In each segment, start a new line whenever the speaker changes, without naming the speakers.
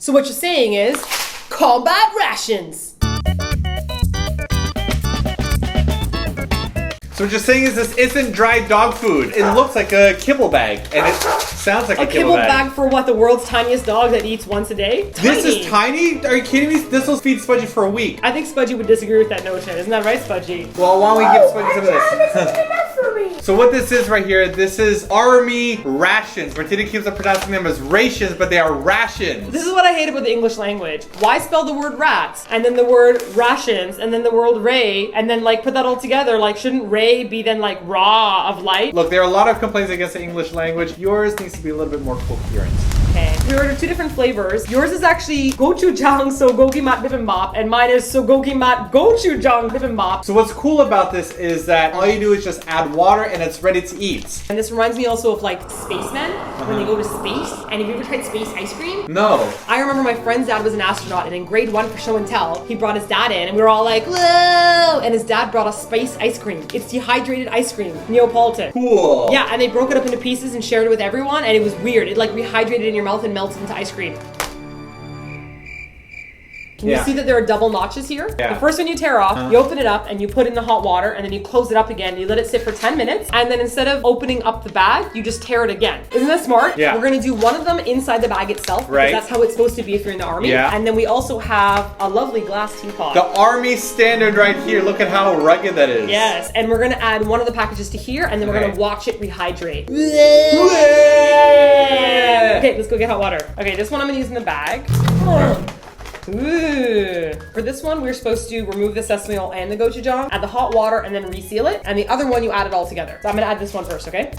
So what you're saying is, combat rations.
So what you're saying is this isn't dry dog food. It looks like a kibble bag, and it sounds like a
kibble bag for what? The world's tiniest dog that eats once a day? Tiny.
This is tiny? Are you kidding me? This will feed Spudgy for a week.
I think Spudgy would disagree with that notion. Isn't that right, Spudgy?
Well, why don't we give Spudgy some of this? So what this is right here, this is army rations. Martina keeps on pronouncing them as rations, but they are rations.
This is what I hate about the English language. Why spell the word rats, and then the word rations, and then the word ray, and then like put that all together? Like, shouldn't ray be then like raw of light?
Look, there are a lot of complaints against the English language. Yours needs to be a little bit more coherent.
Okay. We ordered 2 different flavors. Yours is actually gochujang sogogimat bibimbap, and mine is sogogimat gochujang bibimbap.
So what's cool about this is that all you do is just add water and it's ready to eat.
And this reminds me also of like spacemen, when they go to space. And have you ever tried space ice cream?
No.
I remember my friend's dad was an astronaut, and in grade 1 for show and tell, he brought his dad in, and we were all like, whoa! And his dad brought us space ice cream. It's dehydrated ice cream, Neapolitan.
Cool.
Yeah, and they broke it up into pieces and shared it with everyone, and it was weird. It like rehydrated in your mouth and melted into ice cream. Can you see that there are double notches here?
Yeah.
The first one you tear off, you open it up and you put it in the hot water, and then you close it up again. You let it sit for 10 minutes, and then instead of opening up the bag, you just tear it again. Isn't that smart?
Yeah.
We're gonna do one of them inside the bag itself, because
right.
that's how it's supposed to be if you're in the army.
Yeah.
And then we also have a lovely glass teapot.
The army standard right here. Look at how rugged that is.
Yes, and we're gonna add one of the packages to here, and then we're gonna watch it rehydrate. Okay, let's go get hot water. Okay, this one I'm gonna use in the bag. Ooh. For this one, we're supposed to remove the sesame oil and the gochujang, add the hot water, and then reseal it. And the other one, you add it all together. So I'm gonna add this one first, okay?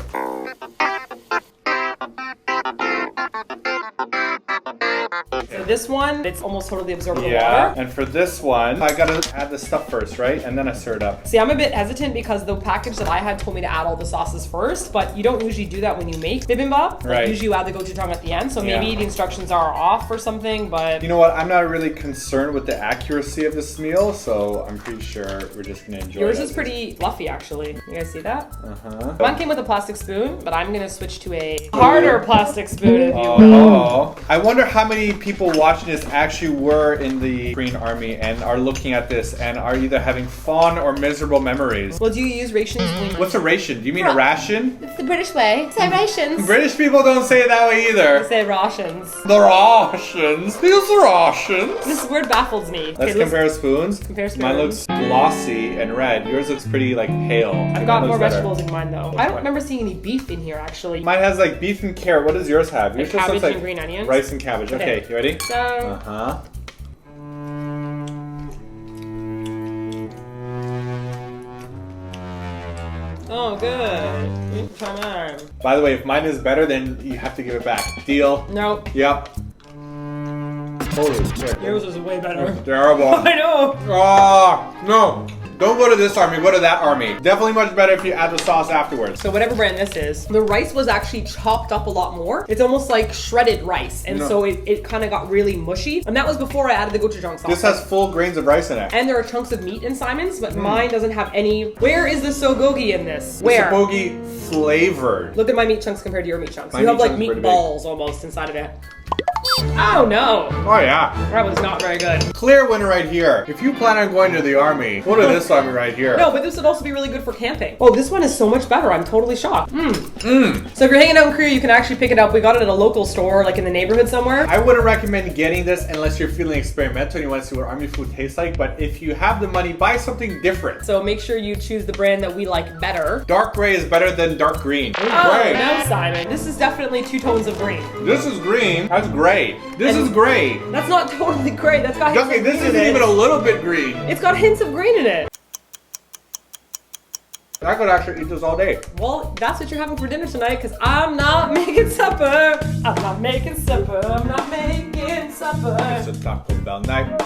For this one, it's almost totally absorbed the water.
And for this one, I gotta add the stuff first, right? And then I stir it up.
See, I'm a bit hesitant because the package that I had told me to add all the sauces first, but you don't usually do that when you make bibimbap.
Right.
Like, usually you add the gochujang at the end, so maybe the instructions are off or something, but...
You know what? I'm not really concerned with the accuracy of this meal, so I'm pretty sure we're just gonna enjoy it.
Yours is pretty fluffy, actually. You guys see that?
Uh-huh.
Mine came with a plastic spoon, but I'm gonna switch to a harder plastic spoon, if you will.
Oh. I wonder how many people watching this actually were in the Korean army and are looking at this and are either having fond or miserable memories.
Well, do you use rations?
What's a ration? Do you mean a ration?
It's the British way. Say rations.
British people don't say it that way
They
either.
say rations.
The rations. These are rations.
This word baffles me.
Let's compare spoons.
Compare spoons.
Mine looks glossy and red. Yours looks pretty like pale.
I've got more vegetables in mine though. I don't remember seeing any beef in here actually.
Mine has like beef and carrot. What does yours have? Yours just
Cabbage
looks like
and green onions.
rice and cabbage. Okay, you ready?
So,
Uh-huh.
oh, good. Come on.
By the way, if mine is better, then you have to give it back. Deal?
Nope.
Yep. Holy shit.
Yours is way better.
Terrible.
I know.
Ah, no. Don't go to this army, go to that army. Definitely much better if you add the sauce afterwards.
So whatever brand this is, the rice was actually chopped up a lot more. It's almost like shredded rice. And so it kind of got really mushy. And that was before I added the gochujang sauce.
This has full grains of rice in it.
And there are chunks of meat in Simon's, but mine doesn't have any. Where is the sogogi in this? Where?
Sogogi flavored.
Look at my meat chunks compared to your meat chunks.
My
You have
meat
like
chunks are pretty
meatballs almost inside of it. Oh no!
Oh yeah.
That was not very good.
Clear winner right here. If you plan on going to the army, go to this army right here.
No, but this would also be really good for camping. Oh, this one is so much better. I'm totally shocked. So if you're hanging out in Korea, you can actually pick it up. We got it at a local store, like in the neighborhood somewhere.
I wouldn't recommend getting this unless you're feeling experimental and you want to see what army food tastes like. But if you have the money, buy something different.
So make sure you choose the brand that we like better.
Dark gray is better than dark green.
Oh,
Gray.
no, Simon. This is definitely 2 tones of green.
This is green. That's gray. This is gray.
That's not totally gray. That's got hints
Okay,
of
this
green
isn't
in it.
even a little bit green.
It's got hints of green in it.
I could actually eat this all day.
Well, that's what you're having for dinner tonight, because I'm not making supper. I'm not making supper. I'm not making supper.
It's a Taco Bell night.